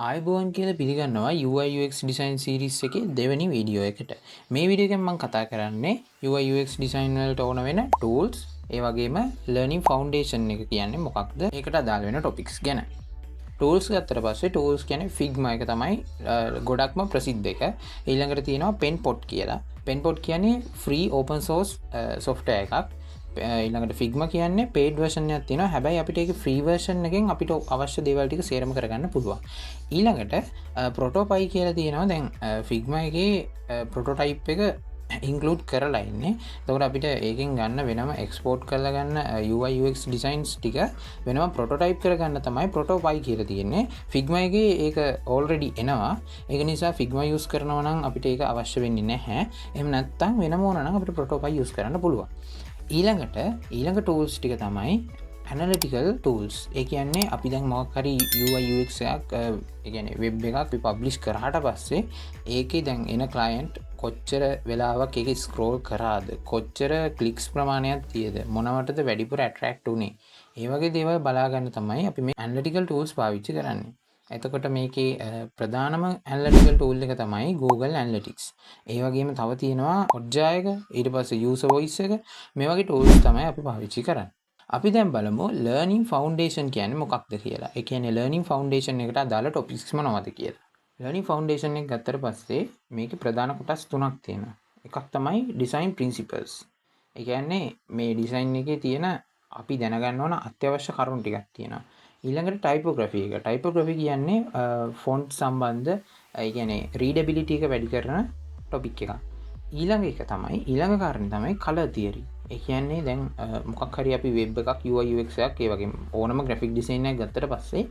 ආයිබෝන් කියලා පිළිගන්නවා UI UX design series එකේ දෙවෙනි වීඩියෝ එකට. මේ වීඩියෝ එකෙන් මම කතා කරන්නේ UI UX design වලට ඕන වෙන tools, ඒ වගේම learning foundation එක කියන්නේ මොකක්ද? ඒකට අදාළ වෙන topics ගැන. tools ගත්තට පස්සේ tools කියන්නේ Figma එක තමයි ගොඩක්ම ප්‍රසිද්ධ එක. ඊළඟට තියෙනවා Penpot කියලා. Penpot කියන්නේ free open source software එකක්. ඊළඟට Figma කියන්නේ paid version එකක් තියෙනවා. හැබැයි අපිට ඒක free version එකෙන් අපිට අවශ්‍ය දේවල් ටික සේරම කරගන්න පුළුවන්. ඊළඟට Protopie කියලා තියෙනවා. දැන් Figma එකේ prototype එක include කරලා ඉන්නේ. එතකොට අපිට ඒකෙන් ගන්න වෙනම export කරලා ගන්න UI UX designs ටික වෙනම prototype කරගන්න තමයි Protopie කියලා තියෙන්නේ. Figma එකේ ඒක already එනවා. ඒක නිසා Figma use කරනවා නම් අපිට ඒක අවශ්‍ය වෙන්නේ නැහැ. එහෙම නැත්නම් වෙනම ඕන නම් අපිට Protopie use කරන්න පුළුවන්. ඊළඟ tools ටික තමයි analytical tools. ඒ කියන්නේ අපි දැන් මොකක් හරි UI UX එකක් ඒ කියන්නේ web එකක් අපි publish කරාට පස්සේ ඒකේ දැන් එන client කොච්චර වෙලාවක් ඒක scroll කරාද, කොච්චර clicks ප්‍රමාණයක් තියද, මොනවටද වැඩිපුර attract උනේ, ඒ වගේ දේවල් බලා ගන්න තමයි අපි මේ analytical tools පාවිච්චි කරන්නේ. එතකොට මේකේ ප්‍රධානම analytical tool එක තමයි Google Analytics. ඒ වගේම තව තියෙනවා Hotjar එක, ඊට පස්සේ user voice එක, මේ වගේ tools තමයි අපි පාවිච්චි කරන්නේ. අපි දැන් බලමු learning foundation කියන්නේ මොකක්ද කියලා. ඒ කියන්නේ learning foundation එකට අදාළ topics මොනවද කියලා. learning foundation එක ගත්තට පස්සේ මේකේ ප්‍රධාන කොටස් තුනක් තියෙනවා. එකක් තමයි design principles. ඒ කියන්නේ මේ design එකේ තියෙන අපි දැනගන්න ඕන අත්‍යවශ්‍ය කරුණු ටිකක් තියෙනවා. ඊළඟට typography එක. typography කියන්නේ font සම්බන්ධ ඒ කියන්නේ readability එක වැඩි කරන topic එකක්. ඊළඟ කාරණේ තමයි color theory. ඒ කියන්නේ දැන් මොකක් හරි අපි web එකක් UI UX එකක් ඒ වගේම ඕනම graphic design එකක් ගත්තට පස්සේ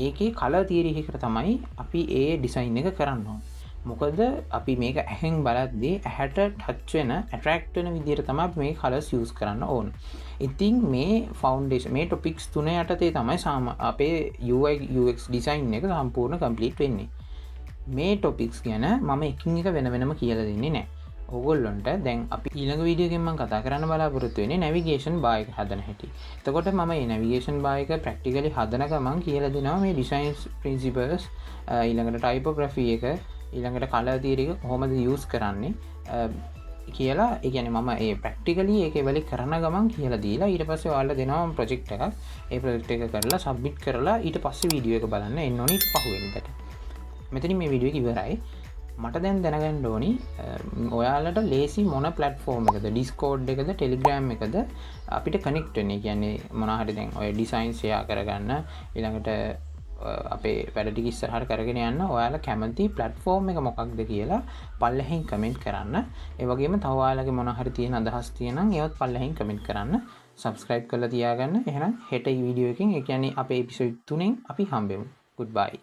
ඒකේ color theory එකකට තමයි අපි ඒ design එක කරන්න ඕනේ. මොකද අපි මේක ඇහෙන් බලද්දී ඇහැට ටච් වෙන ඇට්‍රැක්ට් වෙන විදිහට තමයි අපි මේ කලර්ස් යූස් කරන්න ඕන. ඉතින් මේ ෆවුන්ඩේෂන් මේ ටොපික්ස් තුන යටතේ තමයි අපේ UI UX ඩිසයින් එක සම්පූර්ණ කම්ප්ලීට් වෙන්නේ. මේ ටොපික්ස් ගැන මම එකින් එක වෙන වෙනම කියලා දෙන්නේ නැහැ. ඕගොල්ලොන්ට දැන් අපි ඊළඟ වීඩියෝ එකෙන් මම කතා කරන්න බලාපොරොත්තු වෙන්නේ නැවිගේෂන් බාර් එක හදන හැටි. එතකොට මම මේ නැවිගේෂන් බාර් එක ප්‍රැක්ටිකලි හදන ගමන් කියලා දෙනවා මේ ඩිසයින් ප්‍රින්සිපල්ස්, ඊළඟට typography එක, ඊළඟට color theory එක කොහොමද use කරන්නේ කියලා. ඒ කියන්නේ මම ඒ ප්‍රැක්ටිකලි ඒක එවලි කරන ගමන් කියලා දීලා ඊට පස්සේ ඔයාලට දෙනවා ප්‍රොජෙක්ට් එකක්. ඒ ප්‍රොජෙක්ට් එක කරලා සබ්මිට් කරලා ඊට පස්සේ වීඩියෝ එක බලන්න එන්න ඕනි පහුවෙනිදට. මෙතනින් මේ වීඩියෝ එක ඉවරයි. මට දැන් දැනගන්න ඕනි ඔයාලට ලේසි මොන platform එකද, Discord එකද, Telegram එකද අපිට connect වෙන්නේ. කියන්නේ මොනවා හරි දැන් ඔය design share කරගන්න, ඊළඟට අපේ වැඩ ටික ඉස්සරහට කරගෙන යන්න ඔයාලා කැමති platform එක මොකක්ද කියලා පල්ලෙහින් comment කරන්න. ඒ වගේම තව ඔයාලගේ මොනවා හරි තියෙන අදහස් තියෙනම් ඒවත් පල්ලෙහින් comment කරන්න. subscribe කරලා තියාගන්න. එහෙනම් හෙට වීඩියෝ එකකින් ඒ කියන්නේ අපේ episode 3න් අපි හම්බෙමු. goodbye.